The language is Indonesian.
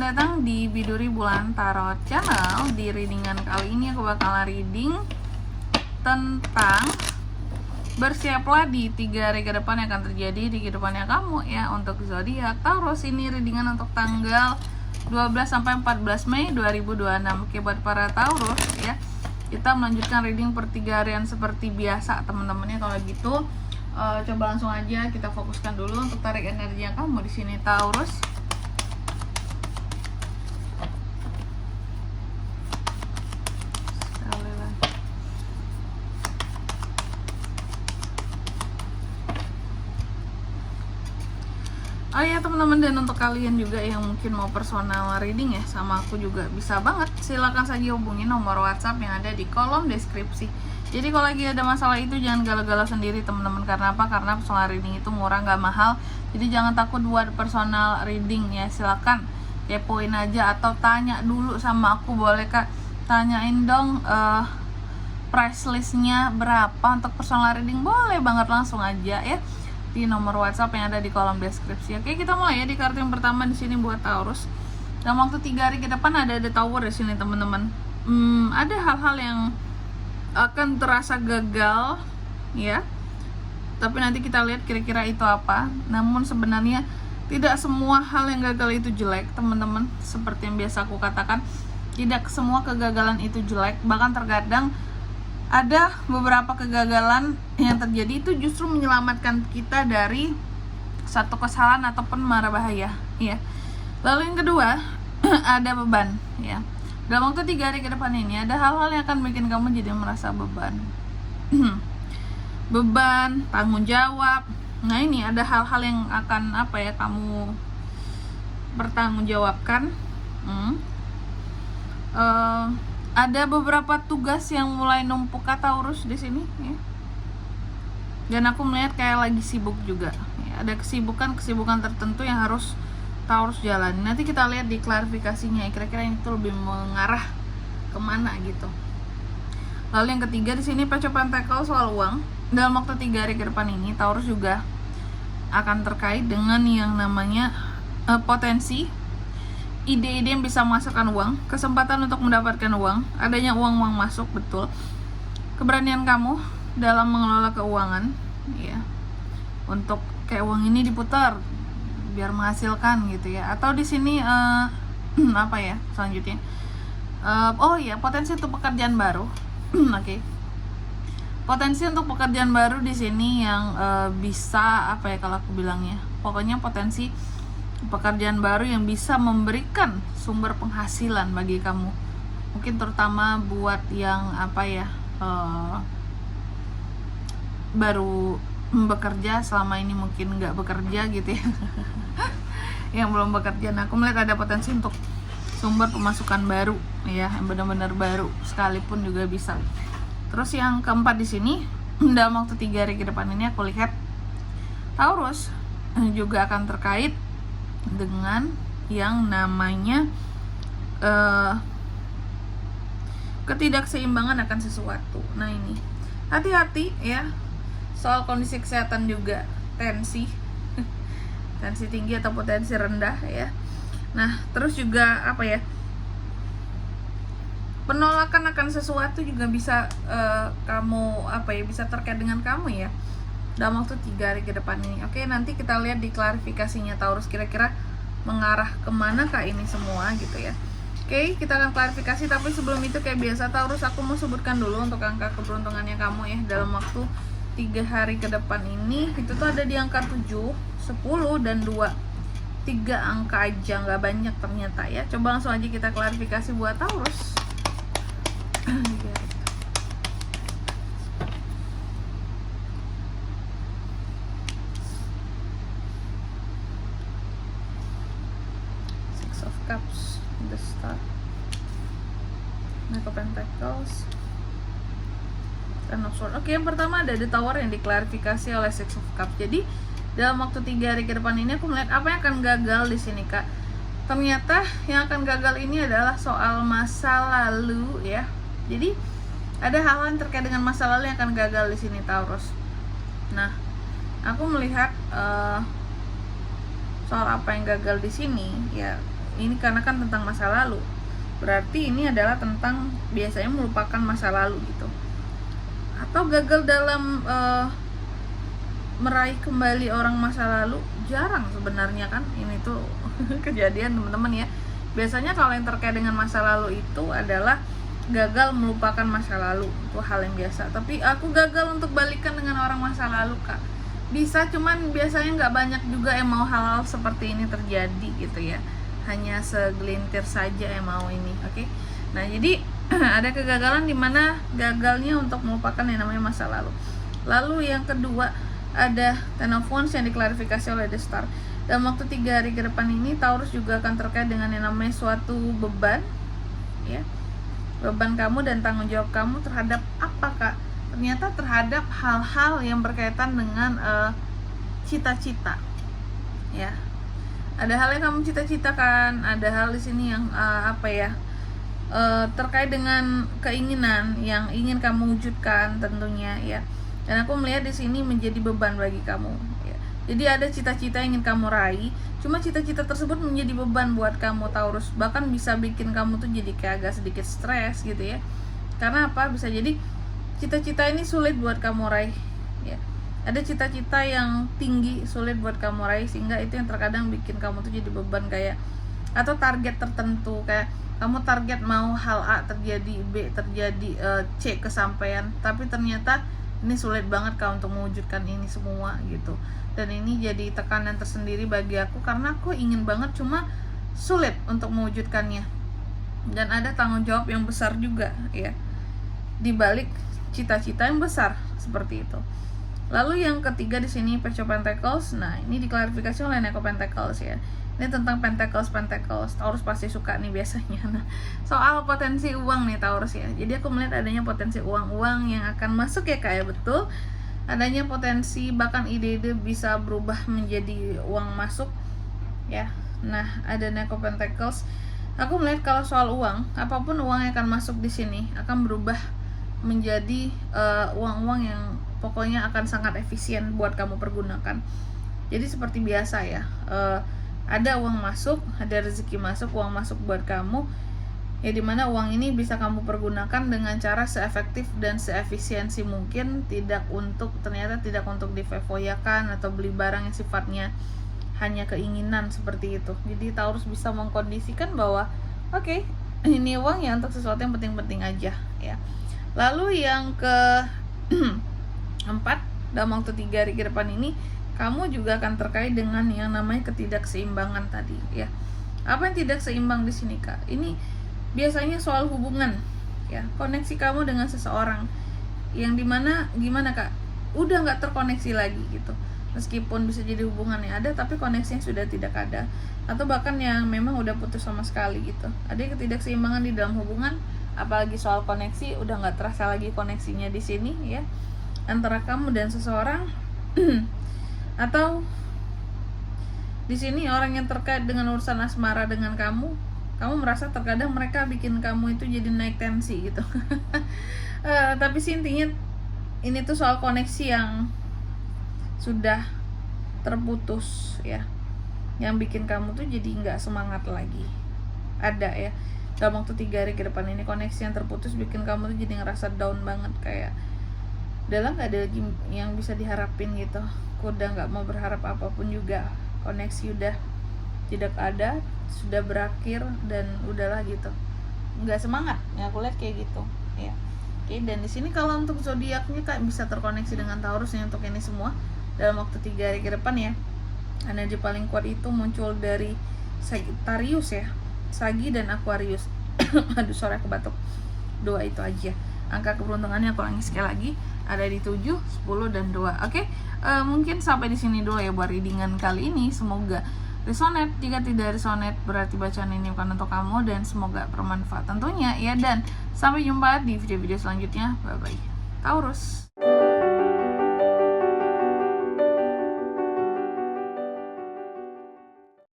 datang di Biduri Bulan Tarot Channel. Di readingan kali ini aku bakalan reading tentang bersiaplah di 3 hari ke depan yang akan terjadi di kehidupannya kamu ya untuk zodiak Taurus. Ini readingan untuk tanggal 12 sampai 14 Mei 2026. Oke, buat para Taurus ya, kita melanjutkan reading per 3 harian seperti biasa teman-teman ya. Kalau gitu coba langsung aja kita fokuskan dulu untuk tarik energi yang kamu di sini Taurus. Oh ya teman-teman, dan untuk kalian juga yang mungkin mau personal reading ya sama aku juga bisa banget, silakan saja hubungi nomor WhatsApp yang ada di kolom deskripsi. Jadi kalau lagi ada masalah itu jangan galau-galau sendiri teman-teman. Karena apa? Karena personal reading itu murah, nggak mahal. Jadi jangan takut buat personal reading ya, silakan kepoin aja atau tanya dulu sama aku, boleh kak tanyain dong price listnya berapa untuk personal reading, boleh banget, langsung aja ya di nomor WhatsApp yang ada di kolom deskripsi. Oke, kita mulai ya di kartu yang pertama di sini buat Taurus. Dalam waktu 3 hari ke depan ada Tower di sini teman-teman. Ada hal-hal yang akan terasa gagal ya. Tapi nanti kita lihat kira-kira itu apa. Namun sebenarnya tidak semua hal yang gagal itu jelek, teman-teman. Seperti yang biasa aku katakan, tidak semua kegagalan itu jelek. Bahkan terkadang ada beberapa kegagalan yang terjadi itu justru menyelamatkan kita dari satu kesalahan ataupun mara bahaya ya. Lalu yang kedua ada beban ya. Dalam waktu 3 hari ke depan ini ada hal-hal yang akan bikin kamu jadi merasa beban. Beban, tanggung jawab. Nah ini ada hal-hal yang akan kamu bertanggungjawabkan. Ada beberapa tugas yang mulai numpuk Taurus di sini ya. Dan aku melihat kayak lagi sibuk juga ya. Ada kesibukan tertentu yang harus Taurus jalani. Nanti kita lihat di klarifikasinya ya, kira-kira ini tuh lebih mengarah kemana gitu. Lalu yang ketiga di sini Page of Pentacles soal uang. Dalam waktu 3 hari ke depan ini Taurus juga akan terkait dengan yang namanya potensi, ide-ide yang bisa menghasilkan uang, kesempatan untuk mendapatkan uang, adanya uang masuk, betul. Keberanian kamu dalam mengelola keuangan ya. Untuk kayak uang ini diputar biar menghasilkan gitu ya. Atau di sini selanjutnya. Potensi untuk pekerjaan baru. Oke. Potensi untuk pekerjaan baru di sini yang bisa kalau aku bilangnya. Pokoknya potensi pekerjaan baru yang bisa memberikan sumber penghasilan bagi kamu, mungkin terutama buat yang baru bekerja selama ini, mungkin nggak bekerja gitu ya. Yang belum bekerja. Nah, aku melihat ada potensi untuk sumber pemasukan baru ya, yang benar-benar baru sekalipun juga bisa. Terus yang keempat di sini dalam waktu 3 hari ke depan ini aku lihat Taurus juga akan terkait dengan yang namanya ketidakseimbangan akan sesuatu. Nah ini hati-hati ya soal kondisi kesehatan juga, tensi tinggi atau potensi rendah ya. Nah terus juga penolakan akan sesuatu juga bisa kamu bisa terkait dengan kamu ya dalam waktu 3 hari ke depan ini. Oke, nanti kita lihat di klarifikasinya Taurus kira-kira mengarah kemana kah ini semua gitu ya. Oke, kita akan klarifikasi, tapi sebelum itu kayak biasa Taurus, aku mau sebutkan dulu untuk angka keberuntungannya kamu ya dalam waktu 3 hari ke depan ini. Itu tuh ada di angka 7, 10 dan 2. 3 angka aja, nggak banyak ternyata ya. Coba langsung aja kita klarifikasi buat Taurus. Cups, the Star, Knight of Pentacles, Ten of Swords. Oke, yang pertama ada The Tower yang diklarifikasi oleh Six of Cups. Jadi dalam waktu 3 hari ke depan ini aku melihat apa yang akan gagal di sini kak. Ternyata yang akan gagal ini adalah soal masa lalu ya. Jadi ada hal-hal yang terkait dengan masa lalu yang akan gagal di sini Taurus. Nah, aku melihat soal apa yang gagal di sini ya. ini karena kan tentang masa lalu, berarti ini adalah tentang biasanya melupakan masa lalu gitu, atau gagal dalam meraih kembali orang masa lalu. Jarang sebenarnya kan ini tuh kejadian teman-teman ya. Biasanya kalau yang terkait dengan masa lalu itu adalah gagal melupakan masa lalu, itu hal yang biasa. Tapi aku gagal untuk balikan dengan orang masa lalu, Kak. Bisa, cuman biasanya nggak banyak juga yang mau hal-hal seperti ini terjadi gitu ya. Hanya segelintir saja yang mau ini, oke? Nah, jadi ada kegagalan di mana gagalnya untuk melupakan yang namanya masa lalu. Lalu yang kedua, ada Ten of Wands yang diklarifikasi oleh The Star. Dalam waktu 3 hari ke depan ini, Taurus juga akan terkait dengan yang namanya suatu beban, ya. Beban kamu dan tanggung jawab kamu terhadap apa, Kak? Ternyata terhadap hal-hal yang berkaitan dengan cita-cita, ya. Ada hal yang kamu cita-citakan, ada hal di sini yang terkait dengan keinginan yang ingin kamu wujudkan tentunya, ya. Dan aku melihat di sini menjadi beban bagi kamu, ya. Jadi ada cita-cita yang ingin kamu raih, cuma cita-cita tersebut menjadi beban buat kamu, Taurus. Bahkan bisa bikin kamu tuh jadi kayak agak sedikit stres gitu ya. Karena apa? Bisa jadi cita-cita ini sulit buat kamu raih, ya. Ada cita-cita yang tinggi sulit buat kamu raih, sehingga itu yang terkadang bikin kamu tuh jadi beban kayak, atau target tertentu kayak kamu target mau hal A terjadi, B terjadi, C kesampaian, tapi ternyata ini sulit banget Kak untuk mewujudkan ini semua gitu. Dan ini jadi tekanan tersendiri bagi aku karena aku ingin banget cuma sulit untuk mewujudkannya. Dan ada tanggung jawab yang besar juga ya di balik cita-cita yang besar seperti itu. Lalu yang ketiga di sini Page of Pentacles. Nah, ini diklarifikasi oleh Knight of Pentacles ya. Ini tentang Pentacles. Taurus pasti suka nih biasanya. Nah, soal potensi uang nih Taurus ya. Jadi aku melihat adanya potensi uang yang akan masuk ya Kak ya, betul. Adanya potensi bahkan ide-ide bisa berubah menjadi uang masuk ya. Nah, ada Knight of Pentacles. Aku melihat kalau soal uang, apapun uang yang akan masuk di sini akan berubah menjadi uang-uang yang pokoknya akan sangat efisien buat kamu pergunakan. Jadi seperti biasa ya, ada uang masuk, ada rezeki masuk, uang masuk buat kamu ya, dimana uang ini bisa kamu pergunakan dengan cara seefektif dan seefisiensi mungkin, ternyata tidak untuk difoya-foyakan atau beli barang yang sifatnya hanya keinginan seperti itu. Jadi Taurus bisa mengkondisikan bahwa oke, ini uang ya untuk sesuatu yang penting-penting aja ya. Lalu yang ke 4, dalam waktu 3 hari ke depan ini kamu juga akan terkait dengan yang namanya ketidakseimbangan tadi ya. Apa yang tidak seimbang di sini Kak? Ini biasanya soal hubungan ya, koneksi kamu dengan seseorang yang dimana gimana Kak? Udah nggak terkoneksi lagi gitu. Meskipun bisa jadi hubungan yang ada, tapi koneksinya sudah tidak ada, atau bahkan yang memang udah putus sama sekali gitu. Ada ketidakseimbangan di dalam hubungan, apalagi soal koneksi, udah nggak terasa lagi koneksinya di sini ya, antara kamu dan seseorang. Atau di sini orang yang terkait dengan urusan asmara dengan kamu merasa terkadang mereka bikin kamu itu jadi naik tensi gitu. Tapi sih intinya ini tuh soal koneksi yang sudah terputus ya, yang bikin kamu tuh jadi nggak semangat lagi. Ada ya, dalam waktu 3 hari ke depan ini koneksi yang terputus bikin kamu tuh jadi ngerasa down banget, kayak udah nggak ada lagi yang bisa diharapin gitu. Aku udah nggak mau berharap apapun juga, koneksi udah tidak ada, sudah berakhir, dan udahlah gitu, nggak semangat ya, aku lihat kayak gitu ya. Oke, dan di sini kalau untuk zodiaknya Kak bisa terkoneksi dengan Taurus ya untuk ini semua dalam waktu 3 hari ke depan ya. Energi paling kuat itu muncul dari Sagittarius ya, Sagi dan Aquarius. Aduh, sorry aku batuk. 2 itu aja. Angka keberuntungannya aku ulangi sekali lagi, ada di 7, 10 dan 2. Oke, mungkin sampai di sini dulu ya buat readingan kali ini. Semoga resonate. Jika tidak resonate berarti bacaan ini bukan untuk kamu, dan semoga bermanfaat tentunya ya. Dan sampai jumpa di video-video selanjutnya. Bye bye Taurus.